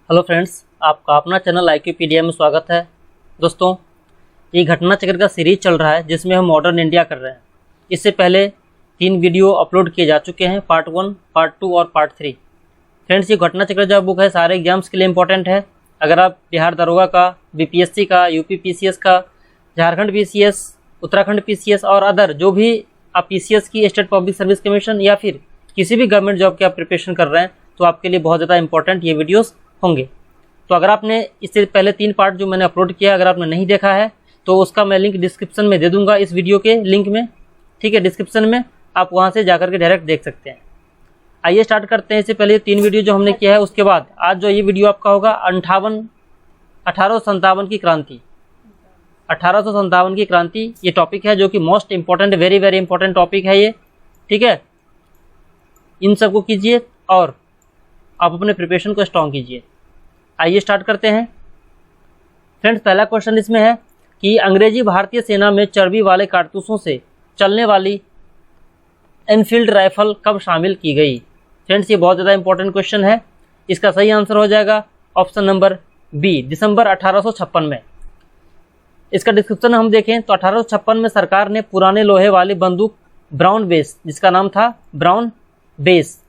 Hello friends, आपका अपना channel IQpedia में स्वागत है। दोस्तों, ये घटना चक्र का सीरीज चल रहा है जिसमें हम मॉडर्न इंडिया कर रहे हैं। इससे पहले 3 वीडियो अपलोड किए जा चुके हैं, पार्ट 1, पार्ट 2 और पार्ट 3। फ्रेंड्स, ये घटना चक्र जो बुक है सारे एग्जाम्स के लिए इंपॉर्टेंट है। अगर आप बिहार दरोगा का, BPSC का, UP PCS का, झारखंड PCS, उत्तराखंड PCS और अदर जो भी आप PCS की, स्टेट पब्लिक सर्विस कमीशन या फिर किसी भी गवर्नमेंट जॉब की आप प्रिपरेशन कर रहे हैं तो आपके लिए बहुत ज़्यादा इंपॉर्टेंट ये वीडियोस होंगे। तो अगर आपने इससे पहले 3 पार्ट जो मैंने अपलोड किया, अगर आपने नहीं देखा है तो उसका मैं लिंक डिस्क्रिप्शन में दे दूंगा, इस वीडियो के लिंक में। ठीक है, डिस्क्रिप्शन में आप वहां से जाकर के डायरेक्ट देख सकते हैं। आइए स्टार्ट करते हैं। इससे पहले 3 वीडियो जो हमने किया है उसके बाद आज जो ये वीडियो आपका होगा 1857 की क्रांति। 1857 की क्रांति ये टॉपिक है जो कि most important, very very important topic है ये। ठीक है, इन सबको कीजिए और आप अपने प्रिपरेशन को स्ट्रॉन्ग कीजिए। आइए स्टार्ट करते हैं। फ्रेंड्स, पहला क्वेश्चन इसमें है कि अंग्रेजी भारतीय सेना में चर्बी वाले कारतूसों से चलने वाली एनफील्ड राइफल कब शामिल की गई। फ्रेंड्स, ये बहुत ज़्यादा इंपॉर्टेंट क्वेश्चन है। इसका सही आंसर हो जाएगा ऑप्शन नंबर बी, दिसंबर 1856 में। इसका डिस्क्रिप्शन हम देखें तो 1856 में सरकार ने पुराने लोहे वाली बंदूक ब्राउन बेस, जिसका नाम था ब्राउन बेस,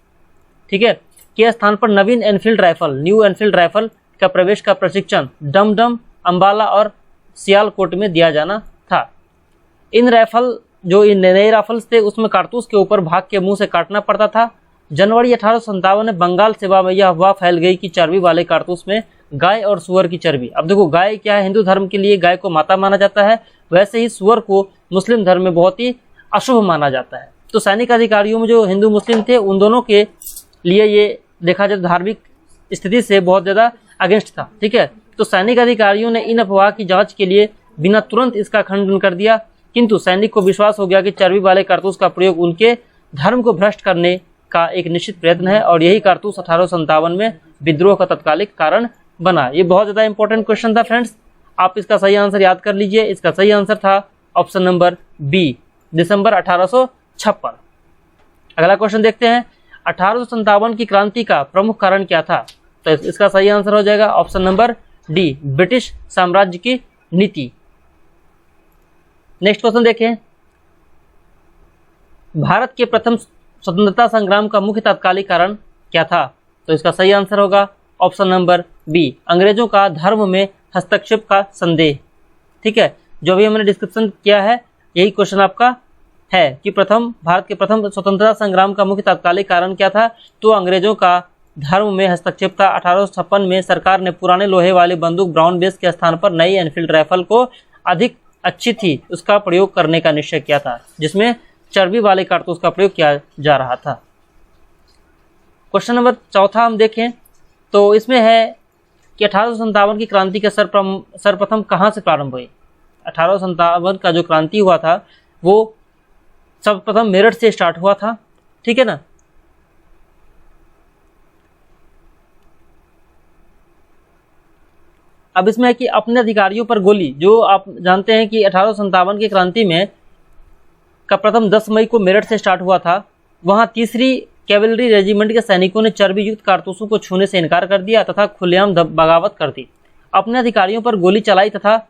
ठीक है, के स्थान पर नवीन Enfield rifle, new Enfield rifle का प्रवेश का प्रशिक्षण डमडम, अंबाला और सियालकोट में दिया जाना था। इन नए राइफल्स थे उसमें कारतूस के ऊपर भाग के मुंह से काटना पड़ता था। जनवरी 1857 में बंगाल सेवा में यह अफवाह फैल गई कि चर्बी वाले कारतूस में गाय और सुअर की चर्बी। अब देखो, गाय क्या है, हिंदू धर्म के लिए गाय को माता माना जाता है, वैसे ही सुअर को मुस्लिम धर्म में बहुत ही अशुभ माना जाता है। तो सैनिक अधिकारियों में जो हिंदू मुस्लिम थे उन दोनों के लिए ये देखा जाए धार्मिक स्थिति से बहुत ज़्यादा अगेंस्ट था। ठीक है, तो सैनिक अधिकारियों ने इन अफवाह की जांच के लिए बिना तुरंत इसका खंडन कर दिया, किंतु सैनिक को विश्वास हो गया कि चर्बी वाले कारतूस का प्रयोग उनके धर्म को भ्रष्ट करने का एक निश्चित प्रयत्न है और यही कारतूस 1857 में विद्रोह का तत्कालिक कारण बना। ये बहुत ज़्यादा इंपॉर्टेंट क्वेश्चन था फ्रेंड्स, आप इसका सही आंसर याद कर लीजिए। इसका सही आंसर था ऑप्शन नंबर बी, दिसंबर 1856। अगला क्वेश्चन देखते हैं, 1857 की क्रांति का प्रमुख कारण क्या था। तो इसका सही आंसर हो जाएगा ऑप्शन नंबर डी, ब्रिटिश साम्राज्य की नीति। नेक्स्ट क्वेश्चन देखें, भारत के प्रथम स्वतंत्रता संग्राम का मुख्य तात्कालिक कारण क्या था। तो इसका सही आंसर होगा ऑप्शन नंबर बी, अंग्रेजों का धर्म में हस्तक्षेप का संदेह। ठीक है, जो भी हमने डिस्क्रिप्शन किया है यही क्वेश्चन आपका है कि भारत के प्रथम स्वतंत्रता संग्राम का मुख्य तात्कालिक कारण क्या था। तो अंग्रेजों का धर्म में हस्तक्षेप था। 1856 में सरकार ने पुराने लोहे वाली बंदूक ब्राउन बेस के स्थान पर नई एनफील्ड राइफल को अधिक अच्छी थी उसका प्रयोग करने का निश्चय किया था, जिसमें चर्बी वाले कारतूस का प्रयोग किया जा रहा था। क्वेश्चन नंबर 4 हम देखें तो इसमें है कि 1857 की क्रांति का सर्वप्रथम कहाँ से प्रारंभ हुई। 1857 का जो क्रांति हुआ था वो सर्वप्रथम मेरठ से स्टार्ट हुआ था। ठीक है ना, अब इसमें है कि अपने अधिकारियों पर गोली, जो आप जानते हैं कि 1857 की क्रांति में का प्रथम 10 मई को मेरठ से स्टार्ट हुआ था। वहां 3री कैवलरी रेजिमेंट के सैनिकों ने चर्बी युक्त कारतूसों को छूने से इनकार कर दिया तथा खुलेआम बगावत कर दी, अपने अधिकारियों पर गोली चलाई तथा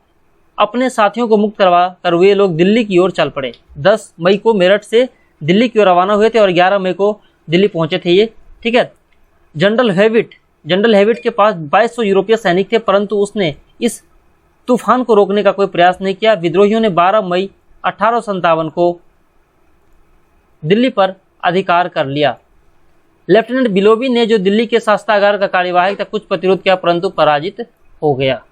अपने साथियों को मुक्त करवा कर वे लोग दिल्ली की ओर चल पड़े। 10 मई को मेरठ से दिल्ली की ओर रवाना हुए थे और 11 मई को दिल्ली पहुंचे थे ये। ठीक है, जनरल हेविट के पास 2200 यूरोपीय सैनिक थे, परंतु उसने इस तूफान को रोकने का कोई प्रयास नहीं किया। विद्रोहियों ने 12 मई 1857 को दिल्ली पर अधिकार कर लिया। लेफ्टिनेंट बिलोबी ने जो दिल्ली के शास्त्रागार का कार्यवाहक था कुछ प्रतिरोध किया, परंतु पराजित हो गया।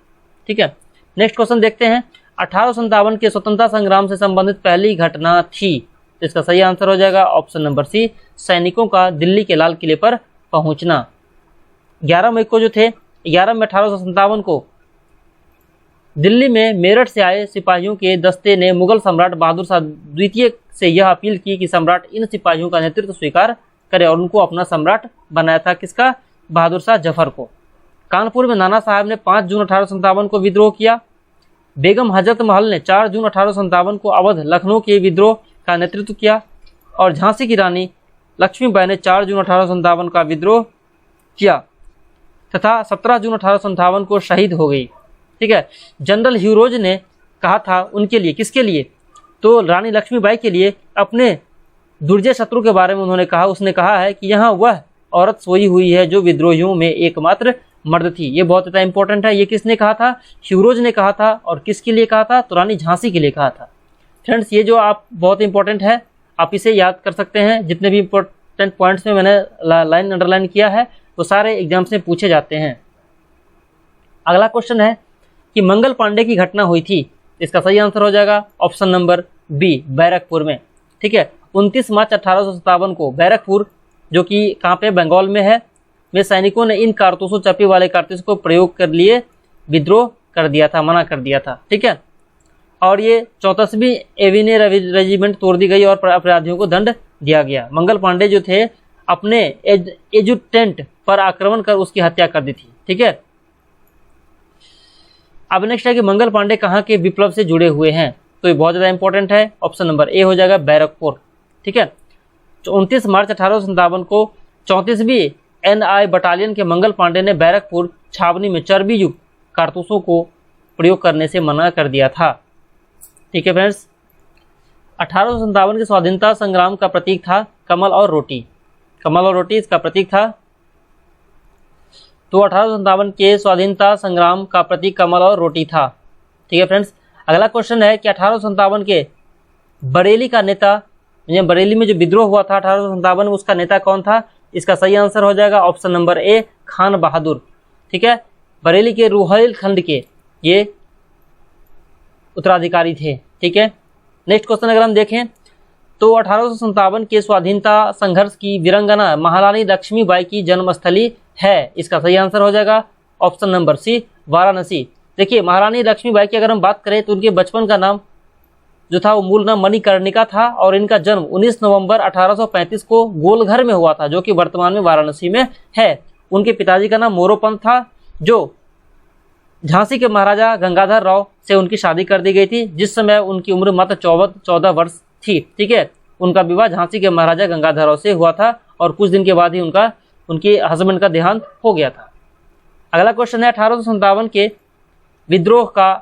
ठीक है, नेक्स्ट क्वेश्चन देखते हैं, 1857 के स्वतंत्रता संग्राम से संबंधित पहली घटना थी। तो इसका सही आंसर हो जाएगा ऑप्शन नंबर सी, सैनिकों का दिल्ली के लाल किले पर पहुंचना। 11 मई को जो थे, 11 मई 1857 को दिल्ली में मेरठ से आए सिपाहियों के दस्ते ने मुगल सम्राट बहादुर शाह द्वितीय से यह अपील की कि सम्राट इन सिपाहियों का नेतृत्व स्वीकार करे और उनको अपना सम्राट बनाया था। किसका? बहादुर शाह जफर को। कानपुर में नाना साहब ने 5 जून 1857 को विद्रोह किया। बेगम हजरत महल ने 4 जून 1857 को अवध लखनऊ के विद्रोह का नेतृत्व किया और झांसी की रानी लक्ष्मीबाई ने 4 जून 1857 का विद्रोह किया। तथा 17 जून 1857 को शहीद हो गई। ठीक है, जनरल ह्यूरोज ने कहा था उनके लिए, किसके लिए, तो रानी लक्ष्मीबाई के लिए, अपने दुर्जय शत्रु के बारे में उन्होंने कहा, उसने कहा है कि यहाँ वह औरत सोई हुई है जो विद्रोहियों में एकमात्र मर्द थी। ये बहुत ज़्यादा इंपॉर्टेंट है। ये किसने कहा था, ह्यूरोज ने कहा था। और किसके लिए कहा था, तो रानी झांसी के लिए कहा था। फ्रेंड्स, ये जो आप बहुत इंपॉर्टेंट है, आप इसे याद कर सकते हैं। जितने भी इंपॉर्टेंट पॉइंट्स में मैंने लाइन अंडरलाइन किया है वो सारे एग्जाम्स में पूछे जाते हैं। अगला क्वेश्चन है कि मंगल पांडे की घटना हुई थी, इसका सही आंसर हो जाएगा ऑप्शन नंबर बी, बैरकपुर में। ठीक है, 29 मार्च 1857 को बैरकपुर, जो कि कहाँ पे, बंगाल में है, में सैनिकों ने इन कारतूसों, चपी वाले कारतूस को प्रयोग कर लिए विद्रोह कर दिया था, मना कर दिया था। ठीक है, और ये 34वीं एविने रेजिमेंट तोड़ दी गई और अपराधियों को दंड दिया गया। मंगल पांडे जो थे अपने एजुटेंट पर आक्रमण कर उसकी हत्या कर दी थी। ठीक है, अब नेक्स्ट है कि मंगल पांडे कहाँ के विप्लव से जुड़े हुए हैं, तो ये बहुत ज़्यादा इंपॉर्टेंट है। ऑप्शन नंबर ए हो जाएगा, बैरकपुर। ठीक है, 29 मार्च 1857 को 34वीं NI बटालियन के मंगल पांडे ने बैरकपुर छावनी में चर्बी युक्त कारतूसों को प्रयोग करने से मना कर दिया था। ठीक है फ्रेंड्स, 1857 के स्वाधीनता संग्राम का प्रतीक था कमल और रोटी। कमल और रोटी इसका प्रतीक था। तो 1857 के स्वाधीनता संग्राम का प्रतीक कमल और रोटी था। ठीक है फ्रेंड्स, अगला क्वेश्चन है कि 1857 के बरेली का नेता, बरेली में जो विद्रोह हुआ था 1857 में, उसका नेता कौन था, इसका सही आंसर हो जाएगा ऑप्शन नंबर ए, खान बहादुर। ठीक है, बरेली के रुहेल खंड के ये उत्तराधिकारी थे। ठीक है, नेक्स्ट क्वेश्चन अगर हम देखें तो 1857 के स्वाधीनता संघर्ष की वीरंगना महारानी लक्ष्मीबाई की जन्मस्थली है, इसका सही आंसर हो जाएगा ऑप्शन नंबर सी, वाराणसी। देखिए, महारानी लक्ष्मीबाई की अगर हम बात करें तो उनके बचपन का नाम जो था वो मूल नाम मणिकर्णिका था और इनका जन्म 19 नवंबर 1835 को गोलघर में हुआ था, जो कि वर्तमान में वाराणसी में है। उनके पिताजी का नाम मोरोपंत था, जो झांसी के महाराजा गंगाधर राव से उनकी शादी कर दी गई थी, जिस समय उनकी उम्र मात्र 14 वर्ष थी। ठीक है, उनका विवाह झांसी के महाराजा गंगाधर राव से हुआ था और कुछ दिन के बाद ही उनके हस्बैंड का देहांत हो गया था। अगला क्वेश्चन है 1857 के विद्रोह का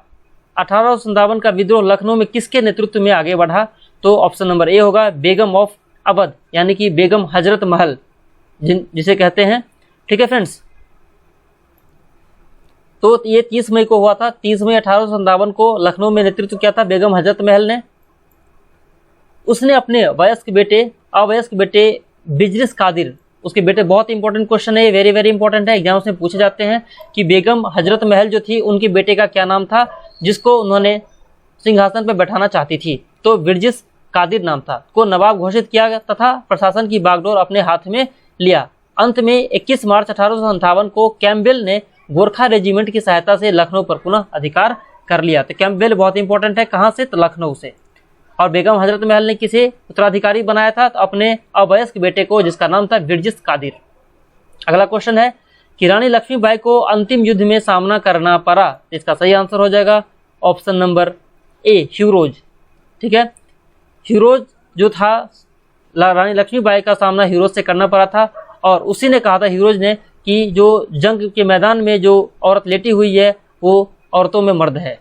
1857 का विद्रोह लखनऊ में किसके नेतृत्व में आगे बढ़ा, तो ऑप्शन नंबर ए होगा, बेगम ऑफ अवध, यानी कि बेगम हजरत महल जिसे कहते हैं। ठीक है फ्रेंड्स, तो ये 30 मई को हुआ था। 30 मई 1857 को लखनऊ में नेतृत्व किया था बेगम हजरत महल ने। उसने अपने अवयस्क बेटे बिजलिस कादिर, उसके बेटे, बहुत इंपॉर्टेंट क्वेश्चन है, वेरी वेरी इंपॉर्टेंट है, एग्जाम्स में पूछे जाते हैं कि बेगम हजरत महल जो थी उनके बेटे का क्या नाम था जिसको उन्होंने सिंहासन पर बैठाना चाहती थी, तो बिजलिस कादिर नाम था, को नवाब घोषित किया तथा प्रशासन की बागडोर अपने हाथ में लिया। अंत में 21 मार्च 1857 को कैम्पबेल ने गोरखा रेजिमेंट की सहायता से लखनऊ पर पुनः अधिकार कर लिया। तो कैम्पबेल बहुत इंपॉर्टेंट है, कहाँ से, तो लखनऊ से। और बेगम हजरत महल ने किसे उत्तराधिकारी बनाया था, तो अपने अवयस्क बेटे को, जिसका नाम था बिजलिस कादिर। अगला क्वेश्चन है कि रानी लक्ष्मीबाई को अंतिम युद्ध में सामना करना पड़ा, इसका सही आंसर हो जाएगा ऑप्शन नंबर ए, ह्यूरोज। ठीक है, ह्यूरोज जो था, रानी लक्ष्मीबाई का सामना ह्यूरोज से करना पड़ा था और उसी ने कहा था, ह्यूरोज ने, कि जो जंग के मैदान में जो औरत लेटी हुई है वो औरतों में मर्द है।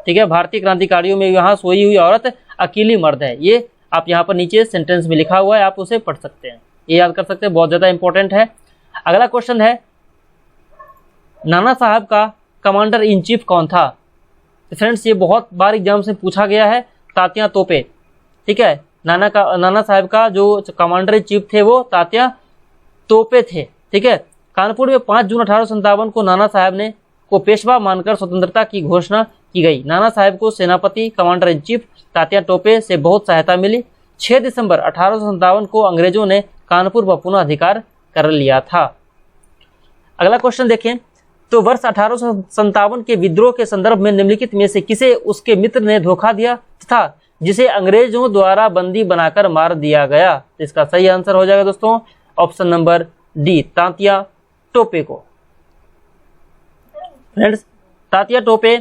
ठीक है, भारतीय क्रांतिकारियों में यहाँ सोई हुई औरत अकेली मर्द है। ये आप यहाँ पर नीचे सेंटेंस में लिखा हुआ है, आप उसे पढ़ सकते हैं, ये याद कर सकते हैं, बहुत ज़्यादा इंपॉर्टेंट है। अगला क्वेश्चन है नाना साहब का कमांडर इन चीफ कौन था। फ्रेंड्स, ये बहुत बार एग्जाम से पूछा गया है, तात्या तोपे। ठीक है, नाना साहब का जो कमांडर इन चीफ थे वो तात्या तोपे थे। ठीक है, कानपुर में 5 जून 1857 को नाना साहब ने को पेशवा मानकर स्वतंत्रता की घोषणा की गई। नाना साहब को सेनापति commander in chief Tatya Tope से बहुत सहायता मिली। 6 दिसंबर 1857 को अंग्रेजों ने कानपुर पर पुनः अधिकार कर लिया था। अगला क्वेश्चन देखें तो वर्ष 1857 के विद्रोह के संदर्भ में निम्नलिखित में से किसे उसके मित्र ने धोखा दिया था जिसे अंग्रेजों द्वारा बंदी बनाकर मार दिया गया। इसका सही आंसर हो जाएगा दोस्तों option number D, Tatya Tope को। फ्रेंड्स, तात्या टोपे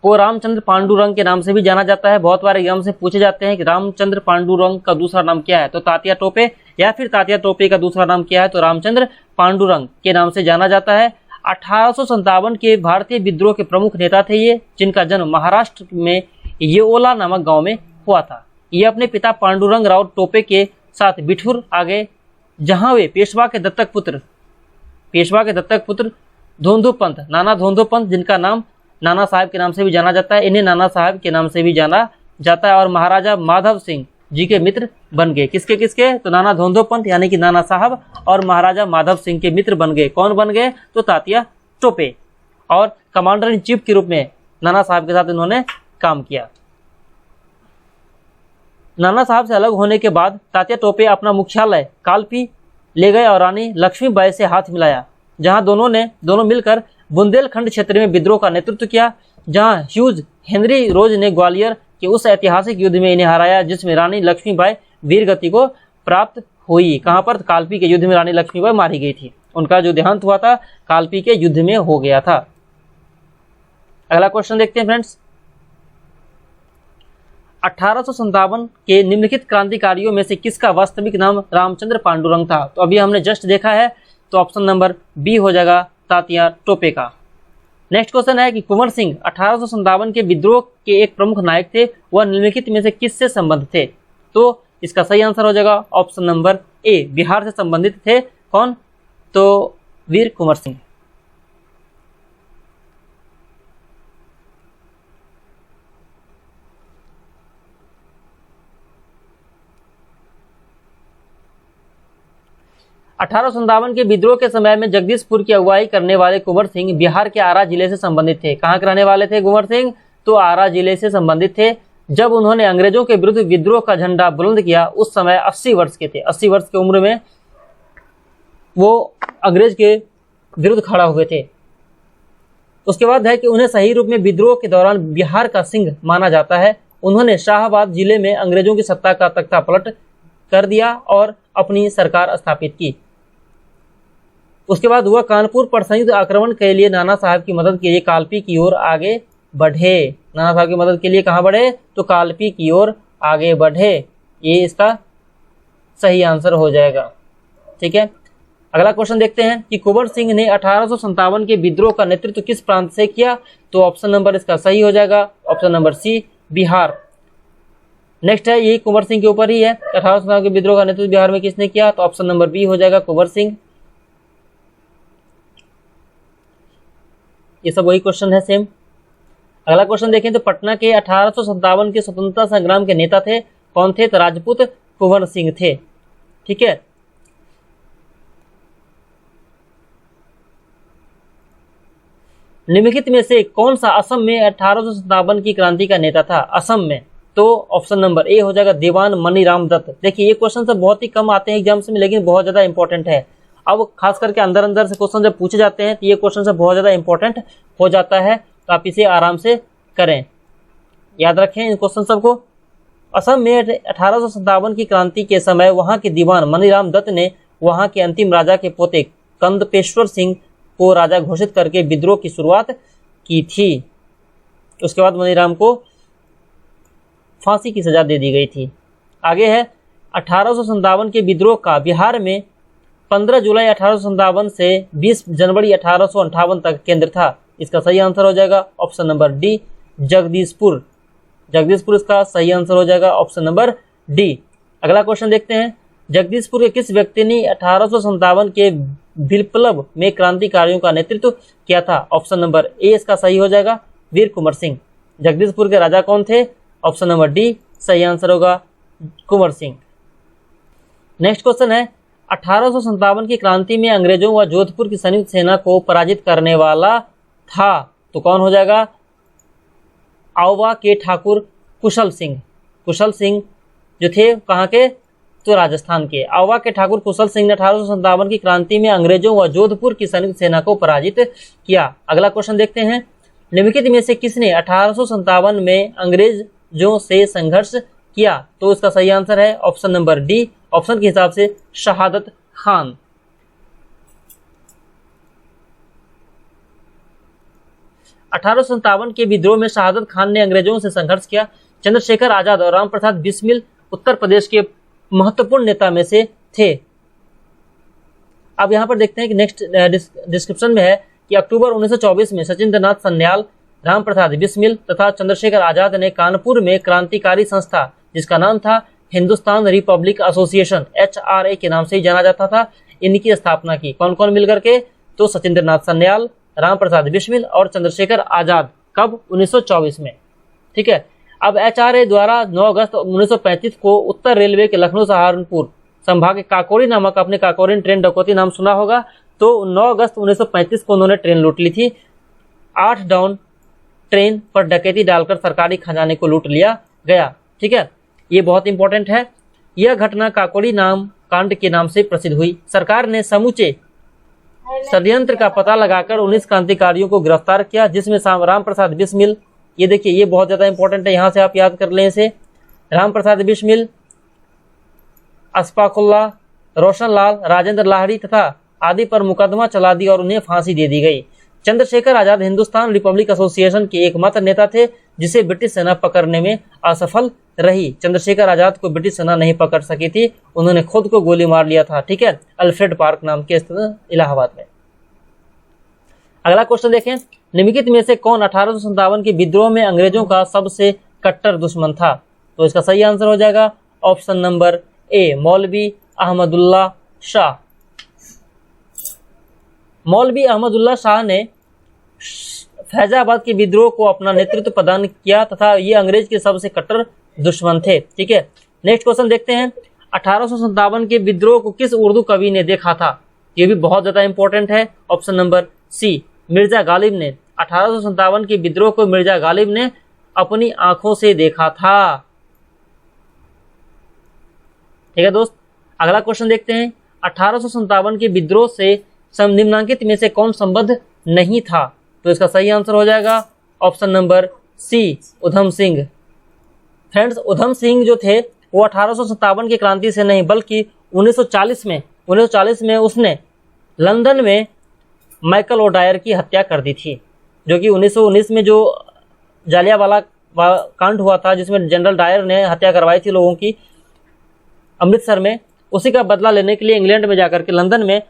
को रामचंद्र पांडुरंग के नाम से भी जाना जाता है। बहुत बार एग्जाम से पूछे जाते हैं कि रामचंद्र पांडुरंग का दूसरा नाम क्या है, तो तात्या टोपे या फिर तात्या टोपे का दूसरा नाम क्या है, तो रामचंद्र पांडुरंग के नाम से जाना जाता है। 1857 के भारतीय विद्रोह के प्रमुख नेता थे ये, जिनका जन्म महाराष्ट्र में येओला नामक गांव में हुआ था। ये अपने पिता पांडुरंग राव टोपे के साथ बिठूर आ गए, जहां वे पेशवा के दत्तक पुत्र धोंधोपंत, नाना धोंधोपंत, जिनका नाम नाना साहब के नाम से भी जाना जाता है, इन्हें नाना साहब के नाम से भी जाना जाता है, और महाराजा माधव सिंह जी के मित्र बन गए। किसके किसके, तो नाना धोंधोपंत यानी कि नाना साहब और महाराजा माधव सिंह के मित्र बन गए। कौन बन गए, तो तात्या टोपे, और कमांडर इन चीफ के रूप में नाना साहब के साथ इन्होंने काम किया। नाना साहब से अलग होने के बाद तात्या टोपे अपना मुख्यालय कालपी ले गए और रानी लक्ष्मीबाई से हाथ मिलाया, जहां दोनों मिलकर बुंदेलखंड क्षेत्र में विद्रोह का नेतृत्व किया, जहां ह्यूज हेनरी रोज ने ग्वालियर के उस ऐतिहासिक युद्ध में इन्हें हराया, जिसमें रानी लक्ष्मीबाई वीरगति को प्राप्त हुई। कहां पर, कालपी के युद्ध में रानी लक्ष्मीबाई मारी गई थी, उनका जो देहांत हुआ था कालपी के युद्ध में हो गया था। अगला क्वेश्चन देखते हैं फ्रेंड्स। 1857 के निम्नलिखित क्रांतिकारियों में से किसका वास्तविक नाम रामचंद्र पांडुरंग था, तो अभी हमने जस्ट देखा है, तो ऑप्शन नंबर बी हो जाएगा तात्या टोपे का। नेक्स्ट क्वेश्चन है कि कुंवर सिंह 1857 के विद्रोह के एक प्रमुख नायक थे, वह निम्नलिखित में से किससे संबंधित थे, तो इसका सही आंसर हो जाएगा ऑप्शन नंबर ए, बिहार से संबंधित थे। कौन, तो वीर कुंवर सिंह। अठारह के विद्रोह के समय में जगदीशपुर की अगुवाई करने वाले कुंवर सिंह बिहार के आरा जिले से संबंधित थे। कहाँ के रहने वाले थे कुंवर सिंह, तो आरा जिले से संबंधित थे। जब उन्होंने अंग्रेजों के विरुद्ध विद्रोह का झंडा बुलंद किया, उस समय 80 वर्ष के थे। 80 वर्ष की उम्र में वो अंग्रेज के विरुद्ध खड़ा हुए थे। उसके बाद है कि उन्हें सही रूप में विद्रोह के दौरान बिहार का सिंह माना जाता है। उन्होंने शाहबाद जिले में अंग्रेजों की सत्ता का तख्ता पलट कर दिया और अपनी सरकार स्थापित की। उसके बाद वह कानपुर पर संयुक्त आक्रमण के लिए नाना साहब की मदद के लिए कालपी की ओर आगे बढ़े। नाना साहब की मदद के लिए कहां बढ़े, तो कालपी की ओर आगे बढ़े। ये इसका सही आंसर हो जाएगा। ठीक है, अगला क्वेश्चन देखते हैं कि कुंवर सिंह ने 1857 के विद्रोह का नेतृत्व किस प्रांत से किया, तो ऑप्शन नंबर इसका सही हो जाएगा option number C, Bihar. Next है, यही कुंवर सिंह के ऊपर ही है। 1857 के विद्रोह का नेतृत्व बिहार में किसने किया, तो ऑप्शन नंबर बी हो जाएगा कुंवर सिंह। ये सब वही क्वेश्चन है सेम। अगला क्वेश्चन देखें तो पटना के 1857 के स्वतंत्रता संग्राम के नेता थे। कौन थे, तो राजपूत कुंवर सिंह थे। ठीक है, निम्नलिखित में से कौन सा असम में 1857 की क्रांति का नेता था, असम में, तो ऑप्शन नंबर ए हो जाएगा दीवान मनीराम दत्त। देखिए ये क्वेश्चन सब बहुत ही कम आते हैं एग्जाम्स में, लेकिन बहुत ज्यादा इंपॉर्टेंट है। अब खास करके अंदर अंदर से क्वेश्चन जब पूछे जाते हैं तो ये क्वेश्चन सब बहुत ज्यादा इंपॉर्टेंट हो जाता है, तो आप इसे आराम से करें, याद रखें इन क्वेश्चन सबको। असम में 1857 की क्रांति के समय वहां के दीवान मनीराम दत्त ने वहां के अंतिम राजा के पोते कंदपेश्वर सिंह को राजा घोषित करके विद्रोह की शुरुआत की थी। उसके बाद मनीराम को फांसी की सजा दे दी गई थी। आगे है 1857 के विद्रोह का बिहार में 15 जुलाई 1857 से 20 जनवरी 1858 तक केंद्र था। इसका सही आंसर हो जाएगा option number D, Jagdishpur. Jagdishpur इसका सही आंसर हो जाएगा ऑप्शन नंबर डी। अगला क्वेश्चन देखते हैं, जगदीशपुर के किस व्यक्ति ने 1857 के विप्लव में क्रांतिकारियों का नेतृत्व किया था, ऑप्शन नंबर ए इसका सही हो जाएगा वीर कुंवर सिंह। जगदीशपुर के राजा कौन थे, ऑप्शन नंबर डी सही आंसर होगा कुंवर सिंह। नेक्स्ट क्वेश्चन है, 1857 की क्रांति में अंग्रेजों व जोधपुर की संयुक्त सेना को पराजित करने वाला था, तो कौन हो जाएगा, आउवा के ठाकुर कुशल सिंह। कुशल सिंह जो थे कहाँ के, तो राजस्थान के। आउवा के ठाकुर कुशल सिंह ने 1857 की क्रांति में अंग्रेजों व जोधपुर की संयुक्त सेना को पराजित किया। अगला क्वेश्चन देखते हैं, निम्नलिखित में से किसने 1857 में अंग्रेजों से संघर्ष किया, तो इसका सही आंसर है ऑप्शन नंबर डी, ऑप्शन के हिसाब से शहादत खान। अठारह के विद्रोह में शहादत खान ने अंग्रेजों से संघर्ष किया। चंद्रशेखर आजाद और राम प्रसाद बिस्मिल उत्तर प्रदेश के महत्वपूर्ण नेता में से थे। अब यहाँ पर देखते हैं कि नेक्स्ट डिस्क्रिप्शन में है कि अक्टूबर 1924 में सचिंद्र नाथ सन्याल, राम प्रसाद बिस्मिल तथा चंद्रशेखर आजाद ने कानपुर में क्रांतिकारी संस्था जिसका नाम था हिंदुस्तान रिपब्लिक एसोसिएशन HRA के नाम से ही जाना जाता था, इनकी स्थापना की। कौन कौन मिलकर के? तो सचिंद्र नाथ सन्याल, राम प्रसाद बिस्मिल और चंद्रशेखर आजाद। कब? 1924 में। ठीक है। अब HRA द्वारा 9 अगस्त 1935 को उत्तर रेलवे के लखनऊ सहारनपुर संभाग के काकोरी नामक, अपने काकोरी ट्रेन डकौती नाम सुना होगा, तो 9 अगस्त 1935 को उन्होंने ट्रेन लूट ली थी। 8 डाउन ट्रेन पर डकैती डालकर सरकारी खजाने को लूट लिया गया। ठीक है, ये बहुत इंपॉर्टेंट है। यह घटना काकोरी नाम कांड के नाम से प्रसिद्ध हुई। सरकार ने समूचे षड्यंत्र का पता लगाकर 19 क्रांतिकारियों को गिरफ्तार किया, जिसमें राम प्रसाद बिस्मिल, ये देखिए ये बहुत ज्यादा इंपॉर्टेंट है, यहां से आप याद कर लें इसे। राम प्रसाद बिस्मिल, अशफाकुल्ला, रोशन लाल, राजेंद्र लाहिड़ी तथा आदि पर मुकदमा चला दिया और उन्हें फांसी दे दी गई। चंद्रशेखर आजाद हिंदुस्तान रिपब्लिक एसोसिएशन के एकमात्र नेता थे जिसे ब्रिटिश सेना पकड़ने में असफल रही। चंद्रशेखर आजाद को ब्रिटिश सेना नहीं पकड़ सकी थी, उन्होंने खुद को गोली मार लिया था। ठीक है, अल्फ्रेड पार्क नाम के इलाहाबाद में। अगला क्वेश्चन देखें, निम्नलिखित में से कौन 1857 के विद्रोह में अंग्रेजों का सबसे कट्टर दुश्मन था? तो इसका सही आंसर हो जाएगा ऑप्शन नंबर ए, मौलवी अहमदुल्ला शाह। मौलवी अहमदुल्ला शाह ने फैजाबाद के विद्रोह को अपना नेतृत्व प्रदान किया तथा ये अंग्रेज के सबसे कट्टर दुश्मन थे। ठीक है, नेक्स्ट क्वेश्चन देखते हैं, 1857 के विद्रोह को किस उर्दू कवि ने देखा था? ये भी बहुत ज्यादा इंपॉर्टेंट है। Option number C, Mirza Ghalib ने। 1857 के विद्रोह को मिर्जा गालिब ने अपनी आंखों से देखा था। ठीक है दोस्त, अगला क्वेश्चन देखते हैं, 1857 के विद्रोह से निम्नांकित में से कौन संबद्ध नहीं था? तो इसका सही आंसर हो जाएगा ऑप्शन नंबर सी, उधम सिंह। फ्रेंड्स, उधम सिंह जो थे वो 1857 की क्रांति से नहीं बल्कि 1940 में उसने लंदन में माइकल ओडायर की हत्या कर दी थी, जो कि 1919 में जो जालियांवाला कांड हुआ था जिसमें जनरल डायर ने हत्या करवाई थी लोगों की अमृतसर में, उसी का बदला लेने के लिए इंग्लैंड में जाकर के लंदन में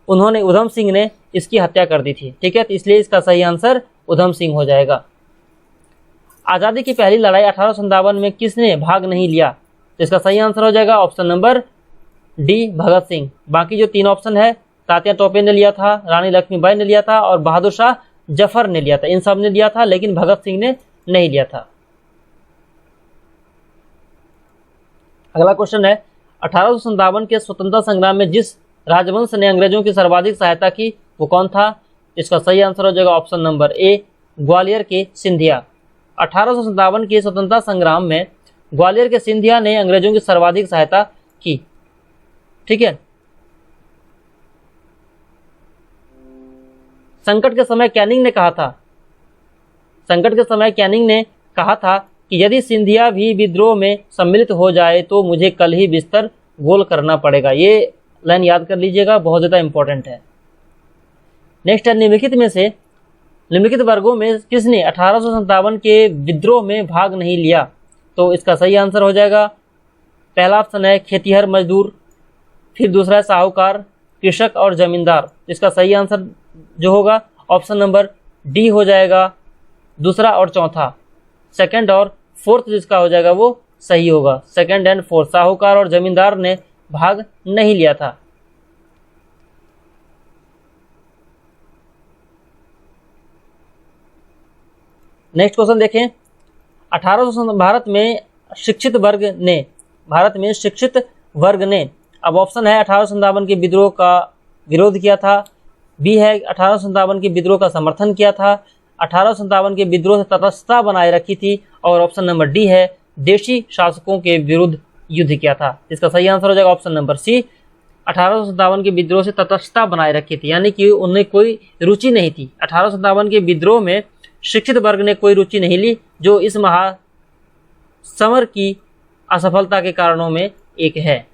उन्होंने, उधम सिंह ने इसकी हत्या कर दी थी। ठीक है, तो इसलिए इसका सही आंसर उधम सिंह हो जाएगा। आजादी की पहली लड़ाई 1857 में किसने भाग नहीं लिया? तो इसका सही आंसर हो जाएगा option number D, Bhagat Singh. बाकी जो 3 ऑप्शन है, तात्या टोपे ने लिया था, रानी लक्ष्मीबाई ने लिया था और बहादुर शाह जफर ने लिया था, इन सब ने लिया था, लेकिन भगत सिंह ने नहीं लिया था। अगला क्वेश्चन है, 1857 के स्वतंत्रता संग्राम में जिस राजवंश ने अंग्रेजों की सर्वाधिक सहायता की वो कौन था? इसका सही आंसर हो जाएगा ऑप्शन नंबर ए, ग्वालियर के सिंधिया। 1857 के स्वतंत्रता संग्राम में ग्वालियर के सिंधिया ने अंग्रेजों की सर्वाधिक सहायता की। ठीक है, संकट के समय कैनिंग ने कहा था कि यदि सिंधिया भी विद्रोह में सम्मिलित हो जाए तो मुझे कल ही बिस्तर गोल करना पड़ेगा। ये लाइन याद कर लीजिएगा, बहुत ज्यादा इंपॉर्टेंट है। नेक्स्ट है, निम्नलिखित वर्गों में किसने 1857 के विद्रोह में भाग नहीं लिया? तो इसका सही आंसर हो जाएगा, पहला ऑप्शन है खेतिहर मजदूर, फिर दूसरा है साहूकार, कृषक और जमींदार। इसका सही आंसर जो होगा ऑप्शन नंबर डी हो जाएगा, दूसरा और चौथा। सेकंड और फोर्थ जिसका हो जाएगा वो सही होगा, सेकंड एंड फोर्थ। साहूकार और जमींदार ने भाग नहीं लिया था। नेक्स्ट क्वेश्चन देखें, 1800 भारत में शिक्षित वर्ग ने, अब ऑप्शन है 1857 के विद्रोह का विरोध किया था, बी है 1857 के विद्रोह का समर्थन किया था, 1857 के विद्रोह से तटस्थता बनाए रखी थी, और ऑप्शन नंबर डी है देशी शासकों के विरुद्ध युद्ध किया था। इसका सही आंसर हो जाएगा ऑप्शन नंबर सी, 1857 के विद्रोह से तटस्थता बनाए रखी थी, यानी कि उन्हें कोई रुचि नहीं थी। 1857 के विद्रोह में शिक्षित वर्ग ने कोई रुचि नहीं ली, जो इस महासमर की असफलता के कारणों में एक है।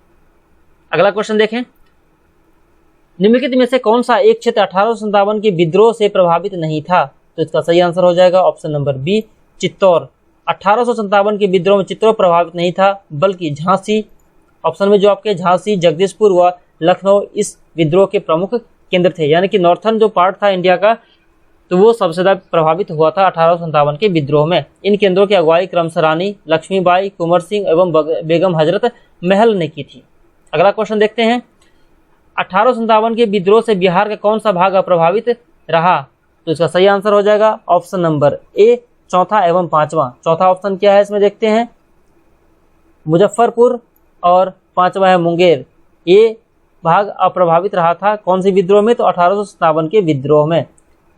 अगला क्वेश्चन देखें, निम्नलिखित में से कौन सा एक क्षेत्र 1857 के विद्रोह से प्रभावित नहीं था? तो इसका सही आंसर हो जाएगा ऑप्शन नंबर बी, चित्तौड़। 1857 के विद्रोह में चित्तौड़ प्रभावित नहीं था, बल्कि झांसी, ऑप्शन में जो आपके झांसी, जगदीशपुर व लखनऊ इस विद्रोह के प्रमुख केंद्र थे, यानी कि नॉर्थन जो पार्ट था इंडिया का, तो वो सबसे ज़्यादा प्रभावित हुआ था 1857 के विद्रोह में। इन केंद्रों की अगुवाई क्रमशः रानी लक्ष्मीबाई, कुंवर सिंह एवं बेगम हजरत महल ने की थी। अगला क्वेश्चन देखते हैं, 1857 के विद्रोह से बिहार का कौन सा भाग अप्रभावित रहा? तो इसका सही आंसर हो जाएगा ऑप्शन नंबर ए, चौथा एवं पांचवा। चौथा ऑप्शन क्या है इसमें देखते हैं, मुजफ्फरपुर, और पांचवा है मुंगेर। ये भाग अप्रभावित रहा था कौन सी विद्रोह में? तो 1857 के विद्रोह में।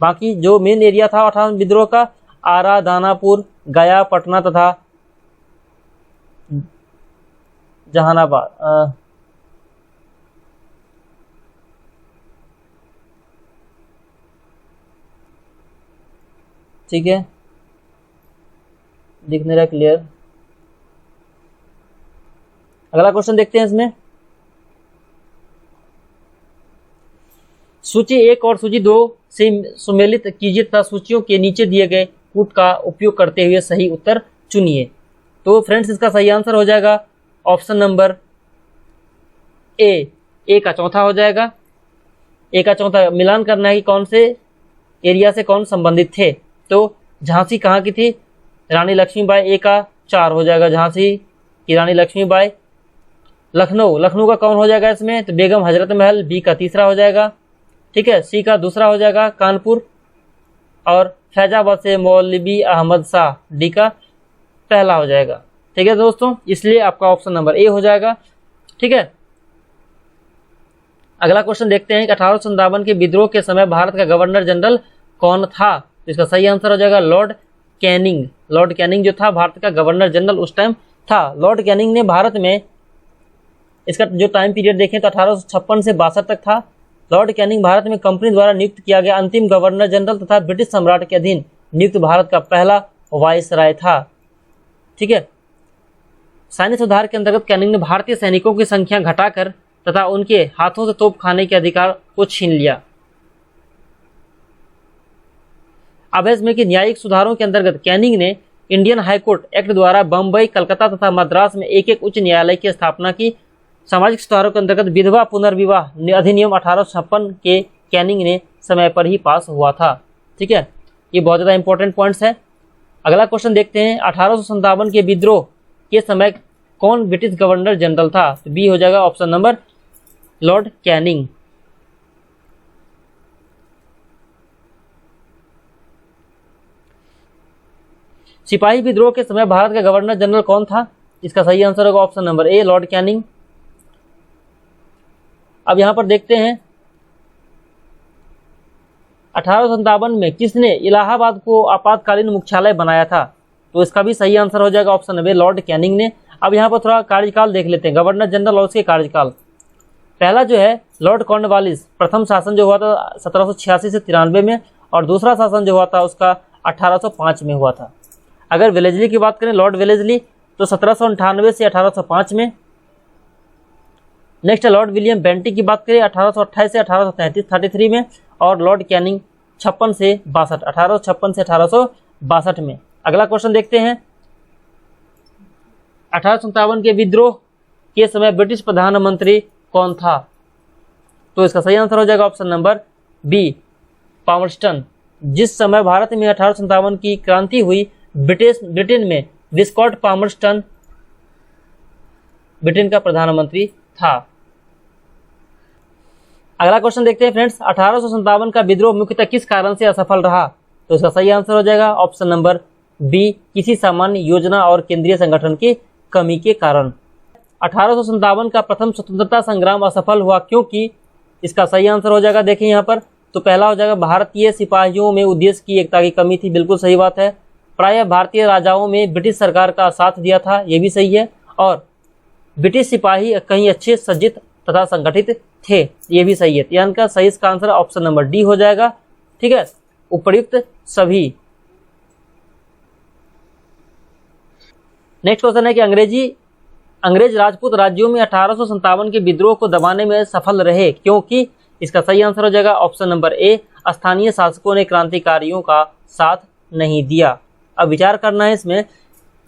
बाकी जो मेन एरिया था 18 विद्रोह का, आरा, दानापुर, गया, पटना तथा जहानाबाद। ठीक है, दिख नहीं रहा क्लियर। अगला क्वेश्चन देखते हैं इसमें, सूची 1 और सूची 2 से सुमेलित कीजिए तथा सूचियों के नीचे दिए गए कूट का उपयोग करते हुए सही उत्तर चुनिए। तो फ्रेंड्स इसका सही आंसर हो जाएगा ऑप्शन नंबर ए का चौथा हो जाएगा। ए का चौथा मिलान करना है कि कौन से एरिया से कौन संबंधित थे। तो झांसी कहाँ की थी? रानी लक्ष्मीबाई, ए का 4 हो जाएगा झांसी की रानी लक्ष्मीबाई। लखनऊ का कौन हो जाएगा इसमें? तो बेगम हजरत महल, बी का तीसरा हो जाएगा। ठीक है, सी का दूसरा हो जाएगा कानपुर, और फैजाबाद से मौलवी अहमद शाह, डी का पहला हो जाएगा। ठीक है दोस्तों, इसलिए आपका ऑप्शन नंबर ए हो जाएगा। ठीक है, अगला क्वेश्चन देखते हैं कि 1857 के विद्रोह के समय भारत का गवर्नर जनरल कौन था? तो इसका सही आंसर हो जाएगा लॉर्ड कैनिंग। लॉर्ड कैनिंग जो था भारत का गवर्नर जनरल उस टाइम था। लॉर्ड कैनिंग ने भारत में, इसका जो टाइम पीरियड देखें तो 1856 से 62 तक था। लॉर्ड कैनिंग भारत में कंपनी द्वारा नियुक्त किया गया अंतिम गवर्नर जनरल तथा ब्रिटिश सम्राट के अधीन नियुक्त भारत का पहला वायसराय था। ठीक है, सैन्य सुधार के अंतर्गत कैनिंग ने भारतीय सैनिकों की संख्या घटाकर तथा उनके हाथों से तोप खाने के अधिकार को छीन लिया। अब इसमें कि न्यायिक सुधारों के अंतर्गत कैनिंग ने इंडियन हाईकोर्ट एक्ट द्वारा बंबई, कलकत्ता तथा मद्रास में एक उच्च न्यायालय की स्थापना की। सामाजिक सुधारों के अंतर्गत विधवा पुनर्विवाह अधिनियम 1856 के कैनिंग ने समय पर ही पास हुआ था। ठीक है, ये बहुत ज़्यादा इंपॉर्टेंट पॉइंट्स है। अगला क्वेश्चन देखते हैं, 1857 के विद्रोह के समय कौन ब्रिटिश गवर्नर जनरल था? तो बी हो जाएगा ऑप्शन नंबर लॉर्ड कैनिंग। सिपाही विद्रोह के समय भारत का गवर्नर जनरल कौन था? इसका सही आंसर होगा option number A, Lord Canning. अब यहां पर देखते हैं 1857 में किसने इलाहाबाद को आपातकालीन मुख्यालय बनाया था? तो इसका भी सही आंसर हो जाएगा option number A, Lord Canning ने। अब यहाँ पर थोड़ा कार्यकाल देख लेते हैं, गवर्नर जनरल और उसके कार्यकाल। पहला जो है लॉर्ड कॉर्नवालिस, प्रथम शासन जो हुआ था 1786 से 93 में, और दूसरा शासन जो हुआ था उसका 1805 में हुआ था। अगर वेलेस्ली की बात करें, लॉर्ड वेलेस्ली, तो 1798 से 1805 में। नेक्स्ट लॉर्ड विलियम बेंटिक की बात करें 1828 से 1833 में, और लॉर्ड कैनिंग 1856 से 1862 में। अगला क्वेश्चन देखते हैं, 1857 के विद्रोह के समय ब्रिटिश प्रधानमंत्री कौन था? तो इसका सही आंसर हो जाएगा ऑप्शन नंबर बी, पामर्स्टन। जिस समय भारत में 1857 की क्रांति हुई, ब्रिटेन में विस्कॉट पामर्स्टन ब्रिटेन का प्रधानमंत्री था। अगला क्वेश्चन देखते हैं फ्रेंड्स, 1857 का विद्रोह मुख्यतः किस कारण से असफल रहा? तो इसका सही आंसर हो जाएगा ऑप्शन नंबर बी, किसी सामान्य योजना और केंद्रीय संगठन की कमी के कारण। 1857 का प्रथम स्वतंत्रता संग्राम असफल हुआ क्योंकि? इसका सही आंसर हो जाएगा, देखिए यहाँ पर, तो पहला हो जाएगा भारतीय सिपाहियों में उद्देश्य की एकता की कमी थी, बिल्कुल सही बात है। प्रायः भारतीय राजाओं में ब्रिटिश सरकार का साथ दिया था, ये भी सही है। और ब्रिटिश सिपाही कहीं अच्छे सज्जित तथा संगठित थे, ये भी सही है। यानी का सही इसका आंसर ऑप्शन नंबर डी हो जाएगा। ठीक है, उपर्युक्त सभी। नेक्स्ट क्वेश्चन है कि अंग्रेज राजपूत राज्यों में 1857 के विद्रोह को दबाने में सफल रहे क्योंकि? इसका सही आंसर हो जाएगा ऑप्शन नंबर ए, स्थानीय शासकों ने क्रांतिकारियों का साथ नहीं दिया। अब विचार करना है इसमें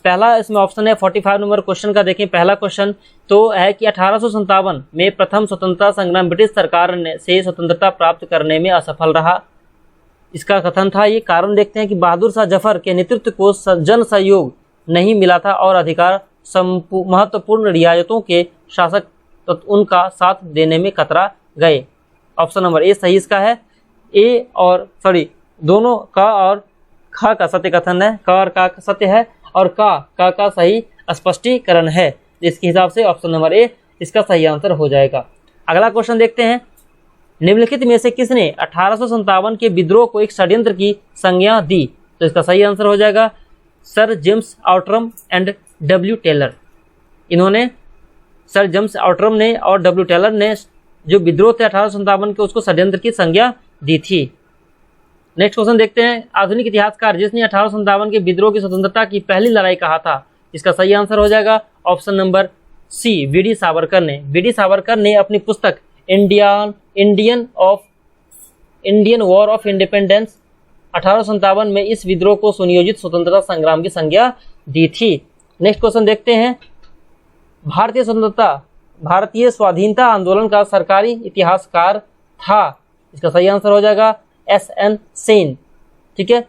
पहला इसमें ऑप्शन है 45 नंबर क्वेश्चन का। देखें पहला क्वेश्चन तो है कि 1857 में प्रथम स्वतंत्रता संग्राम ब्रिटिश सरकार से स्वतंत्रता प्राप्त करने में असफल रहा। इसका कथन था। ये कारण देखते हैं कि बहादुर शाह जफर के नेतृत्व को जन सहयोग नहीं मिला था और अधिकार महत्वपूर्ण रियायतों के शासक तो उनका साथ देने में कतरा गए। ऑप्शन नंबर ए सही इसका है। ए और दोनों का और खा का सत्य कथन है, का और का सत्य है और का सही स्पष्टीकरण है। इसके हिसाब से ऑप्शन नंबर ए इसका सही आंसर हो जाएगा। अगला क्वेश्चन देखते हैं। निम्नलिखित में से किसने 1857 के विद्रोह को एक षड्यंत्र की संज्ञा दी? तो इसका सही आंसर हो जाएगा sir James Outram and W Taylor. इन्होंने सर जेम्स आउट्रम ने और डब्ल्यू टेलर ने जो विद्रोह थे 1857 के उसको षड्यंत्र की संज्ञा दी थी। नेक्स्ट क्वेश्चन देखते हैं। आधुनिक इतिहासकार जिसने 1857 के विद्रोह की स्वतंत्रता की पहली लड़ाई कहा था? इसका सही आंसर हो जाएगा option number C V D Savarkar ने। वीडी सावरकर ने अपनी पुस्तक इंडियन वॉर ऑफ इंडिपेंडेंस 1857 में इस विद्रोह को सुनियोजित स्वतंत्रता संग्राम की संज्ञा दी थी। नेक्स्ट क्वेश्चन देखते हैं। भारतीय स्वाधीनता आंदोलन का सरकारी इतिहासकार था? इसका सही आंसर हो जाएगा एस.एन. सेन। ठीक है,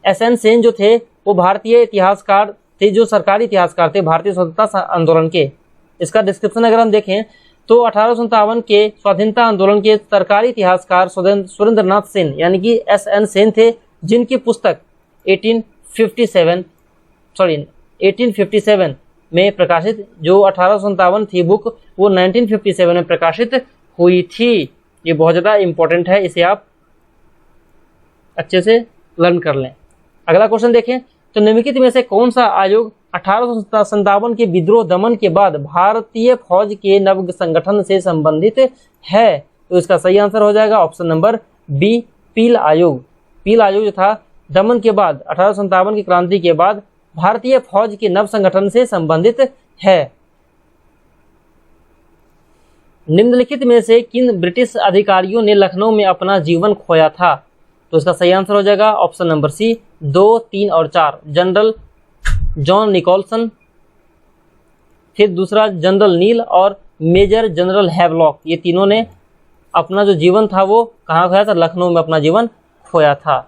एस.एन. सेन जो थे वो भारतीय इतिहासकार थे, जो सरकारी इतिहासकार थे भारतीय स्वतंत्रता आंदोलन के। इसका डिस्क्रिप्शन अगर हम देखें तो 1857 के स्वाधीनता आंदोलन के सरकारी इतिहासकार सुरेंद्रनाथ सेन यानी कि एस.एन. सेन थे, जिनकी पुस्तक 1857 में प्रकाशित जो 1857 थी बुक वो 1957 में प्रकाशित हुई थी। ये बहुत ज़्यादा इंपॉर्टेंट है, इसे आप अच्छे से लर्न कर लें। अगला क्वेश्चन देखें तो निम्नलिखित में से कौन सा आयोग 1857 के विद्रोह दमन के बाद भारतीय फौज के नव संगठन से संबंधित है? तो इसका सही आंसर हो जाएगा ऑप्शन नंबर बी पील आयोग। पील आयोग जो था दमन के बाद 1857 की क्रांति के बाद भारतीय फौज के नव संगठन से संबंधित है। निम्नलिखित में से किन ब्रिटिश अधिकारियों ने लखनऊ में अपना जीवन खोया था? तो इसका सही आंसर हो जाएगा ऑप्शन नंबर सी 2, 3 और 4। जनरल जॉन निकोलसन, फिर दूसरा जनरल नील और मेजर जनरल हैवलॉक। ये तीनों ने अपना जो जीवन था वो कहाँ खोया था? लखनऊ में अपना जीवन खोया था।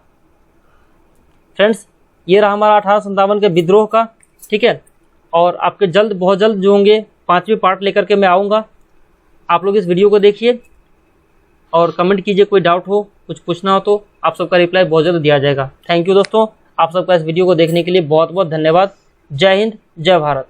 फ्रेंड्स ये रहा हमारा 1857 के विद्रोह का। ठीक है, और आपके बहुत जल्द जो होंगे 5वीं पार्ट लेकर के मैं आऊँगा। आप लोग इस वीडियो को देखिए और कमेंट कीजिए, कोई डाउट हो कुछ पूछना हो तो आप सबका रिप्लाई बहुत जल्द दिया जाएगा। थैंक यू दोस्तों, आप सबका इस वीडियो को देखने के लिए बहुत बहुत धन्यवाद। जय हिंद, जय भारत।